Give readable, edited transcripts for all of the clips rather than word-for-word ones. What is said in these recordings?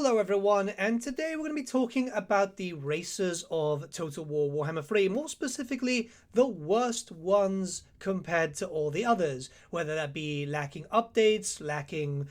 Hello everyone, and today we're going to be talking about the races of Total War Warhammer 3, more specifically the worst ones compared to all the others, whether that be lacking updates, lacking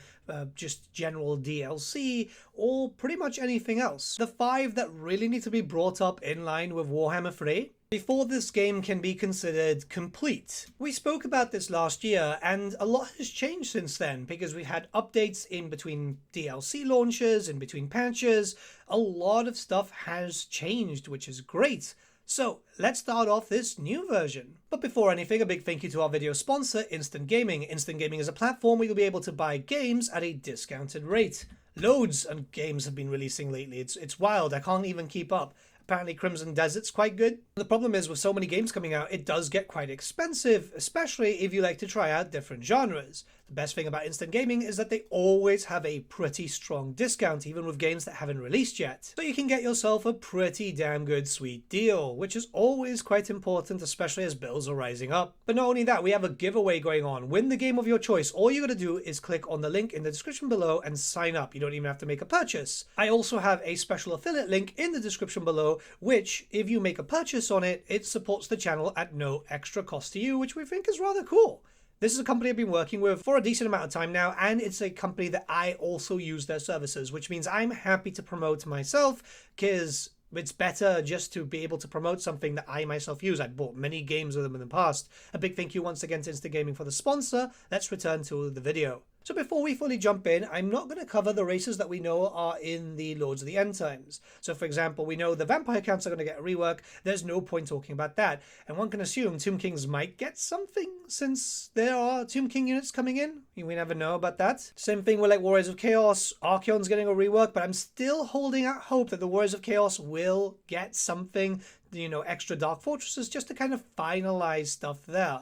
just general DLC, or pretty much anything else. The 5 that really need to be brought up in line with Warhammer 3 before this game can be considered complete. We spoke about this last year, and a lot has changed since then, because we had updates in between DLC launches, in between patches. A lot of stuff has changed, which is great. So let's start off this new version. But before anything, a big thank you to our video sponsor, Instant Gaming. Instant Gaming is a platform where you'll be able to buy games at a discounted rate. Loads of games have been releasing lately. It's wild, I can't even keep up. Apparently Crimson Desert's quite good. The problem is with so many games coming out, it does get quite expensive, especially if you like to try out different genres. The best thing about Instant Gaming is that they always have a pretty strong discount, even with games that haven't released yet. So you can get yourself a pretty damn good sweet deal, which is always quite important, especially as bills are rising up. But not only that, we have a giveaway going on. Win the game of your choice. All you gotta do is click on the link in the description below and sign up. You don't even have to make a purchase. I also have a special affiliate link in the description below, which, if you make a purchase on it, it supports the channel at no extra cost to you, which we think is rather cool. This is a company I've been working with for a decent amount of time now, and it's a company that I also use their services, which means I'm happy to promote myself, because it's better just to be able to promote something that I myself use. I've bought many games with them in the past. A big thank you once again to Instant Gaming for the sponsor. Let's return to the video. So before we fully jump in, I'm not going to cover the races that we know are in the Lords of the End Times. So for example, we know the vampire counts are going to get a rework. There's no point talking about that. And one can assume Tomb Kings might get something since there are Tomb King units coming in. We never know about that. Same thing with like Warriors of Chaos. Archeon's getting a rework, but I'm still holding out hope that the Warriors of Chaos will get something, extra Dark Fortresses just to kind of finalize stuff there.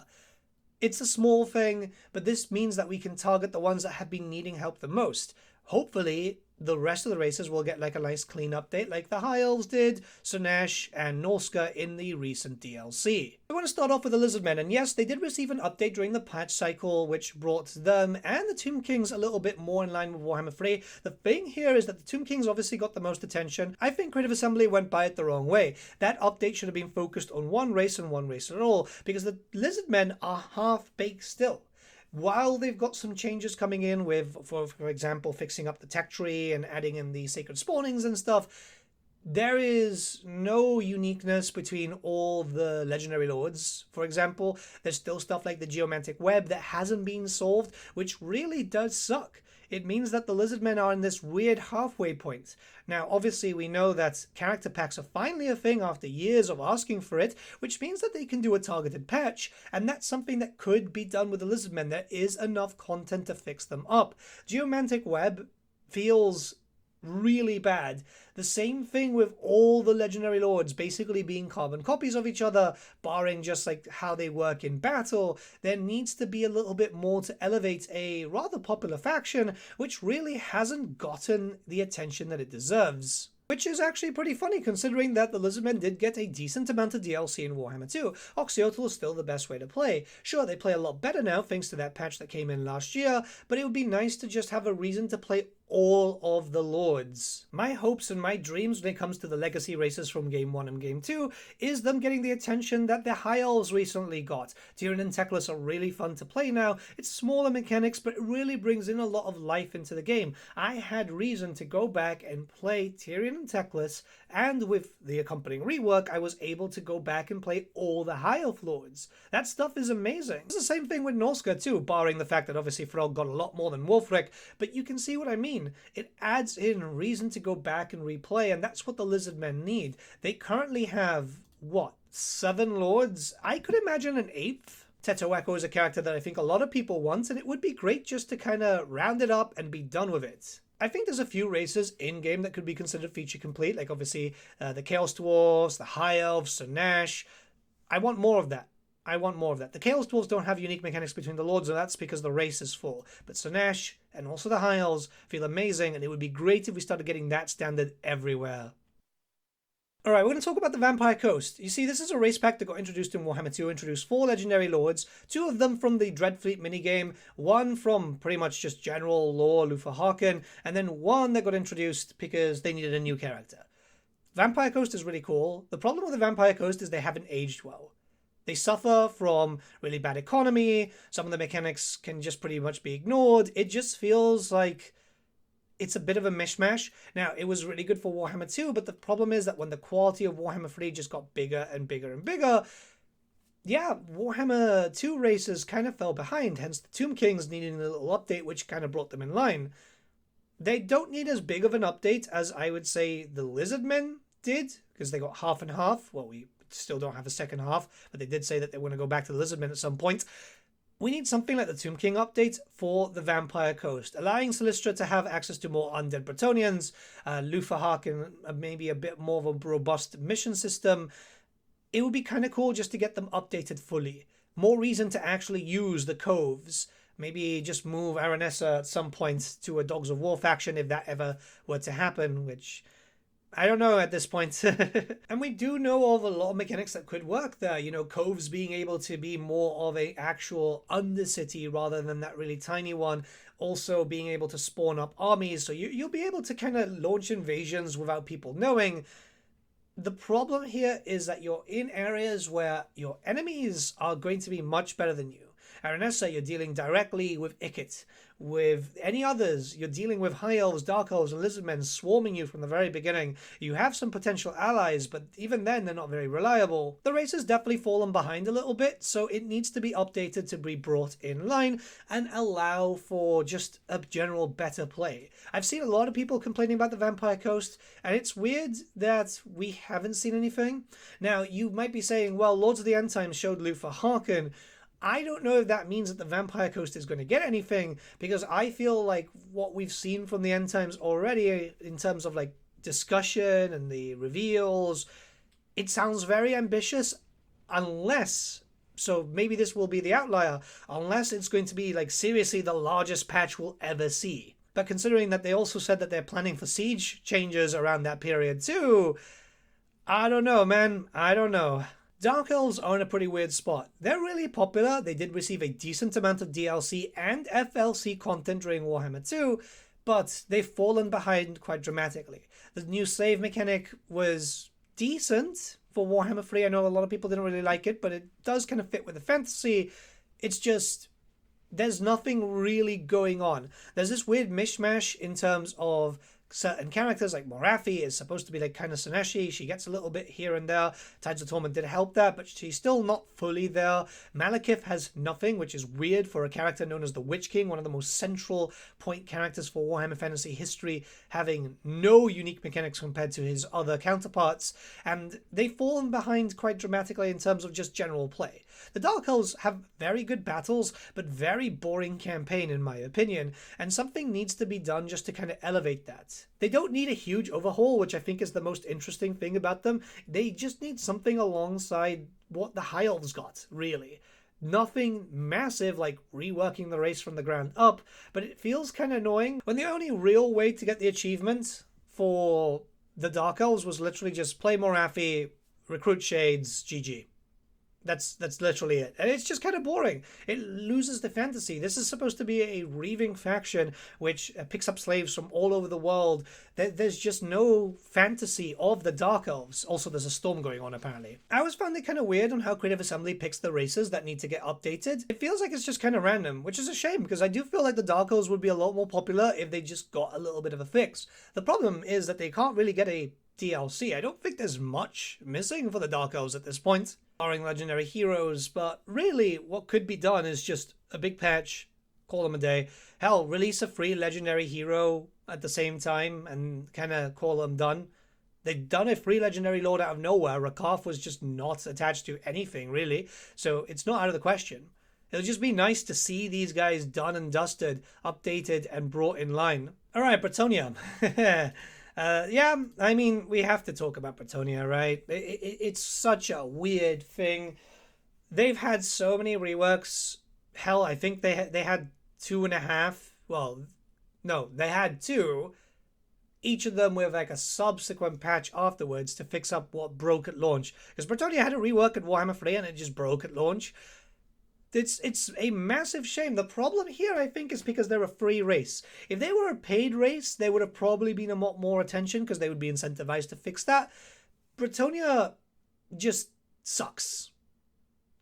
It's a small thing, but this means that we can target the ones that have been needing help the most. Hopefully, the rest of the races will get like a nice clean update like the High Elves did, Slaanesh and Norska in the recent DLC. We want to start off with the Lizardmen, and yes, they did receive an update during the patch cycle which brought them and the Tomb Kings a little bit more in line with Warhammer 3. The thing here is that the Tomb Kings obviously got the most attention. I think Creative Assembly went by it the wrong way. That update should have been focused on one race and one race at all, because the Lizardmen are half-baked still. While they've got some changes coming in with, for example, fixing up the tech tree and adding in the sacred spawnings and stuff, there is no uniqueness between all the legendary lords. For example, there's still stuff like the geomantic web that hasn't been solved, which really does suck. It means that the Lizardmen are in this weird halfway point. Now, obviously, we know that character packs are finally a thing after years of asking for it, which means that they can do a targeted patch, and that's something that could be done with the Lizardmen. There is enough content to fix them up. Geomantic web feels really bad. The same thing with all the legendary lords basically being carbon copies of each other, barring just like how they work in battle. There needs to be a little bit more to elevate a rather popular faction which really hasn't gotten the attention that it deserves. Which is actually pretty funny considering that the Lizardmen did get a decent amount of DLC in Warhammer 2. Oxyotl is still the best way to play. Sure, they play a lot better now thanks to that patch that came in last year, but it would be nice to just have a reason to play all of the lords. My hopes and my dreams when it comes to the legacy races from Game 1 and Game 2 is them getting the attention that the High Elves recently got. Tyrion and Teclis are really fun to play now. It's smaller mechanics, but it really brings in a lot of life into the game. I had reason to go back and play Tyrion and Teclis, and with the accompanying rework, I was able to go back and play all the High Elf lords. That stuff is amazing. It's the same thing with Norska too, barring the fact that obviously Thrall got a lot more than Wulfric, but you can see what I mean. It adds in reason to go back and replay, and that's what the Lizardmen need. They currently have, what, 7 lords? I could imagine an 8th. Teto is a character that I think a lot of people want, and it would be great just to kind of round it up and be done with it. I think there's a few races in-game that could be considered feature complete, like obviously the Chaos Dwarves, the High Elves, Slaanesh. I want more of that. The Chaos Dwarves don't have unique mechanics between the lords, and that's because the race is full. But Slaanesh and also the High Elves feel amazing, and it would be great if we started getting that standard everywhere. All right, we're going to talk about the Vampire Coast. You see, this is a race pack that got introduced in Warhammer 2, introduced 4 legendary lords, 2 of them from the Dreadfleet minigame, 1 from pretty much just general lore, Lufa Harkin, and then 1 that got introduced because they needed a new character. Vampire Coast is really cool. The problem with the Vampire Coast is they haven't aged well. They suffer from really bad economy, some of the mechanics can just pretty much be ignored. It just feels like it's a bit of a mishmash. Now, it was really good for Warhammer 2, but the problem is that when the quality of Warhammer 3 just got bigger and bigger and bigger, yeah, Warhammer 2 races kind of fell behind, hence the Tomb Kings needing a little update, which kind of brought them in line. They don't need as big of an update as I would say the Lizardmen did, because they got half and half. Well, we still don't have a second half, but they did say that they want to go back to the Lizardmen at some point. We need something like the Tomb King update for the Vampire Coast, allowing Solistra to have access to more undead Bretonnians, Lufa Harkin, maybe a bit more of a robust mission system. It would be kind of cool just to get them updated fully. More reason to actually use the coves. Maybe just move Aranessa at some point to a Dogs of War faction if that ever were to happen, which I don't know at this point. And we do know of a lot of mechanics that could work there. You know, coves being able to be more of a actual undercity rather than that really tiny one. Also being able to spawn up armies. So you'll be able to kind of launch invasions without people knowing. The problem here is that you're in areas where your enemies are going to be much better than you. Aranessa, you're dealing directly with Ikit. With any others, you're dealing with High Elves, Dark Elves, and Lizardmen swarming you from the very beginning. You have some potential allies, but even then, they're not very reliable. The race has definitely fallen behind a little bit, so it needs to be updated to be brought in line and allow for just a general better play. I've seen a lot of people complaining about the Vampire Coast, and it's weird that we haven't seen anything. Now, you might be saying, well, Lords of the End Times showed Lufa Harkin. I don't know if that means that the Vampire Coast is going to get anything, because I feel like what we've seen from the End Times already in terms of like discussion and the reveals, it sounds very ambitious, unless, so maybe this will be the outlier, unless it's going to be like seriously the largest patch we'll ever see. But considering that they also said that they're planning for siege changes around that period too, I don't know, man. I don't know. Dark Elves are in a pretty weird spot. They're really popular. They did receive a decent amount of DLC and FLC content during Warhammer 2, but they've fallen behind quite dramatically. The new slave mechanic was decent for Warhammer 3. I know a lot of people didn't really like it, but it does kind of fit with the fantasy. It's just, there's nothing really going on. There's this weird mishmash in terms of certain characters, like Morathi is supposed to be like kind of Sineshi. She gets a little bit here and there. Tides of Torment did help that, but she's still not fully there. Malekith has nothing, which is weird for a character known as the Witch King, one of the most central point characters for Warhammer Fantasy history, having no unique mechanics compared to his other counterparts, and they've fallen behind quite dramatically in terms of just general play. The Dark Elves have very good battles, but very boring campaign in my opinion, and something needs to be done just to kind of elevate that. They don't need a huge overhaul, which I think is the most interesting thing about them. They just need something alongside what the High Elves got, really. Nothing massive like reworking the race from the ground up, but it feels kind of annoying when the only real way to get the achievement for the Dark Elves was literally just play Morathi, recruit Shades, GG. That's literally it. And it's just kind of boring. It loses the fantasy. This is supposed to be a reaving faction which picks up slaves from all over the world. There's just no fantasy of the Dark Elves. Also, there's a storm going on, apparently. I always found it kind of weird on how Creative Assembly picks the races that need to get updated. It feels like it's just kind of random, which is a shame, because I do feel like the Dark Elves would be a lot more popular if they just got a little bit of a fix. The problem is that they can't really get a DLC. I don't think there's much missing for the Dark Elves at this point, barring legendary heroes, but really what could be done is just a big patch, call them a day. Hell, release a free legendary hero at the same time and kind of call them done. They've done a free legendary lord out of nowhere. Rakaf was just not attached to anything, really, so it's not out of the question. It'll just be nice to see these guys done and dusted, updated, and brought in line. Alright, Bretonnia. Yeah, I mean, we have to talk about Bretonnia, right? It's such a weird thing. They've had so many reworks. Hell, I think they had 2.5. Well, no, they had 2. each of them with like a subsequent patch afterwards to fix up what broke at launch. Because Bretonnia had a rework at Warhammer 3 and it just broke at launch. It's a massive shame. The problem here, I think, is because they're a free race. If they were a paid race, there would have probably been a lot more attention because they would be incentivized to fix that. Bretonnia just sucks.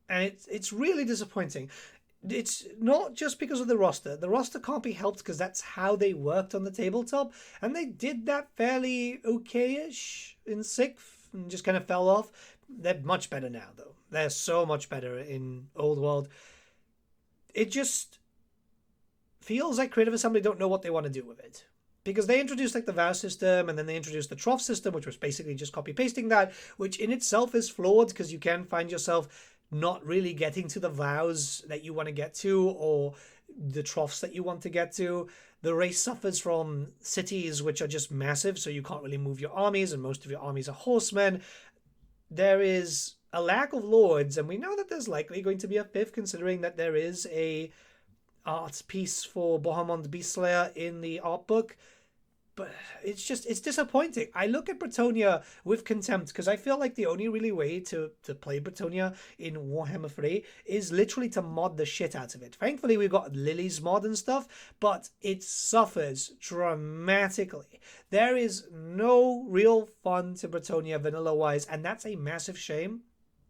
And it's really disappointing. It's not just because of the roster. The roster can't be helped because that's how they worked on the tabletop. And they did that fairly okay-ish in 6th and just kind of fell off. They're much better now, though. They're so much better in Old World. It just feels like Creative Assembly don't know what they want to do with it. Because they introduced like the vow system, and then they introduced the trough system, which was basically just copy-pasting that, which in itself is flawed because you can find yourself not really getting to the vows that you want to get to or the troughs that you want to get to. The race suffers from cities which are just massive, so you can't really move your armies, and most of your armies are horsemen. There is a lack of lords, and we know that there's likely going to be a 5th, considering that there is a art piece for Bohemond Beastslayer in the art book. But it's disappointing. I look at Bretonnia with contempt because I feel like the only really way to play Bretonnia in Warhammer 3 is literally to mod the shit out of it. Thankfully, we've got Lily's mod and stuff, but it suffers dramatically. There is no real fun to Bretonnia vanilla-wise, and that's a massive shame.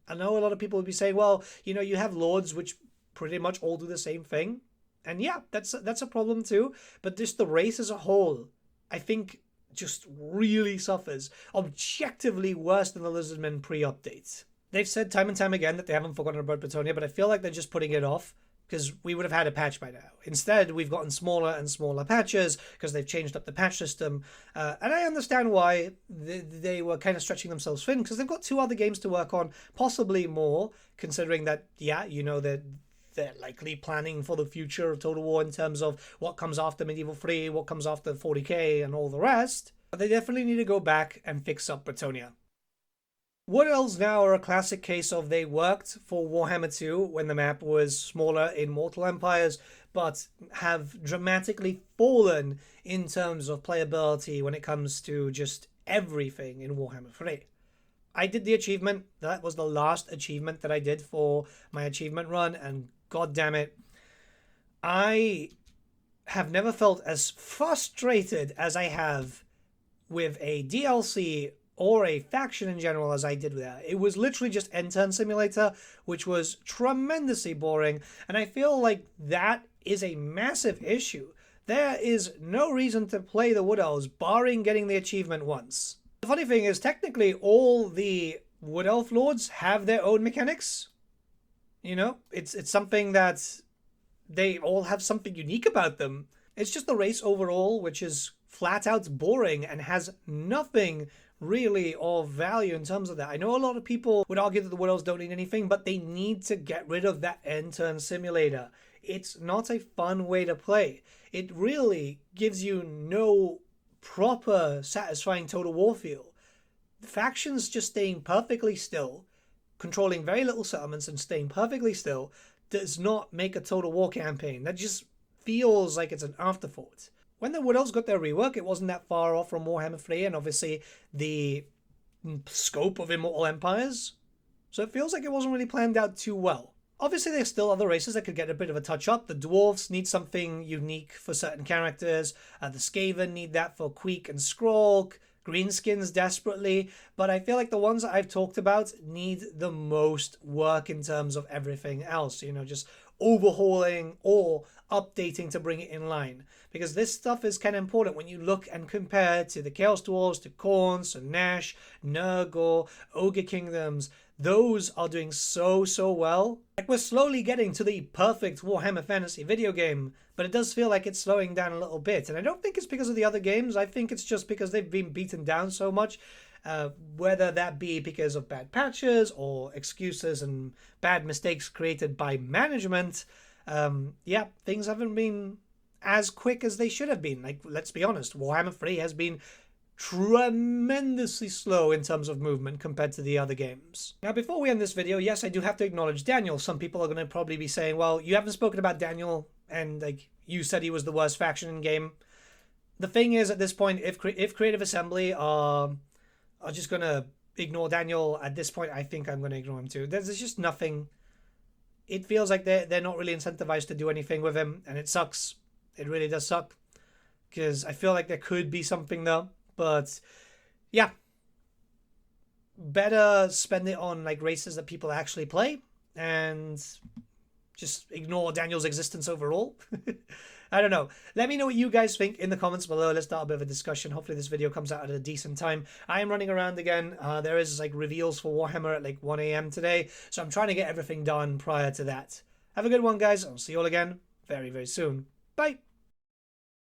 I know a lot of people would be saying, well, you know, you have lords which pretty much all do the same thing. And yeah, that's a problem too. But just the race as a whole, I think, just really suffers. Objectively worse than the Lizardmen pre-update. They've said time and time again that they haven't forgotten about Bretonnia, but I feel like they're just putting it off because we would have had a patch by now. Instead, we've gotten smaller and smaller patches because they've changed up the patch system. And I understand why they were kind of stretching themselves thin because they've got 2 other games to work on, possibly more, considering that, yeah, you know, they're likely planning for the future of Total War in terms of what comes after Medieval 3, what comes after 40k, and all the rest. But they definitely need to go back and fix up Bretonnia. Wood Elves now are a classic case of they worked for Warhammer 2 when the map was smaller in Mortal Empires, but have dramatically fallen in terms of playability when it comes to just everything in Warhammer 3. I did the achievement. That was the last achievement that I did for my achievement run, and god damn it, I have never felt as frustrated as I have with a DLC or a faction in general as I did with that. It was literally just End-Turn Simulator, which was tremendously boring, and I feel like that is a massive issue. There is no reason to play the Wood Elves, barring getting the achievement once. The funny thing is, technically, all the Wood Elf Lords have their own mechanics. You know, it's something that they all have something unique about them. It's just the race overall, which is flat out boring and has nothing really of value in terms of that. I know a lot of people would argue that the Wood Elves don't need anything, but they need to get rid of that end-turn simulator. It's not a fun way to play. It really gives you no proper satisfying Total War feel. The factions just staying perfectly still, controlling very little settlements and staying perfectly still, does not make a Total War campaign. That just feels like it's an afterthought. When the Wood Elves got their rework, it wasn't that far off from Warhammer 3 and obviously the scope of Immortal Empires. So it feels like it wasn't really planned out too well. Obviously, there's still other races that could get a bit of a touch up. The Dwarves need something unique for certain characters. The Skaven need that for Queek and Skrulk. Greenskins desperately. But I feel like the ones that I've talked about need the most work in terms of everything else. You know, just overhauling or updating to bring it in line. Because this stuff is kind of important when you look and compare to the Chaos Dwarves, to Khorne, to Nash, Nurgle, Ogre Kingdoms. Those are doing so well. Like, we're slowly getting to the perfect Warhammer Fantasy video game, but it does feel like it's slowing down a little bit. And I don't think it's because of the other games. I think it's just because they've been beaten down so much, whether that be because of bad patches or excuses and bad mistakes created by management. Yeah, things haven't been as quick as they should have been. Like, let's be honest, Warhammer 3 has been tremendously slow in terms of movement compared to the other games. Now, before we end this video, yes, I do have to acknowledge Daniel. Some people are going to probably be saying, well, you haven't spoken about Daniel, and like you said he was the worst faction in game. the thing is, at this point, if Creative Assembly are just gonna ignore Daniel at this point, I think I'm gonna ignore him too. There's just nothing. It feels like they're not really incentivized to do anything with him, and it sucks. It really does suck, because I feel like there could be something there, but yeah, better spend it on like races that people actually play, and just ignore Daniel's existence overall. I don't know. Let me know what you guys think in the comments below. Let's start a bit of a discussion. Hopefully this video comes out at a decent time. I am running around again. There is like reveals for Warhammer at like 1 a.m. today, so I'm trying to get everything done prior to that. Have a good one, guys. I'll see you all again very, very soon. Bye.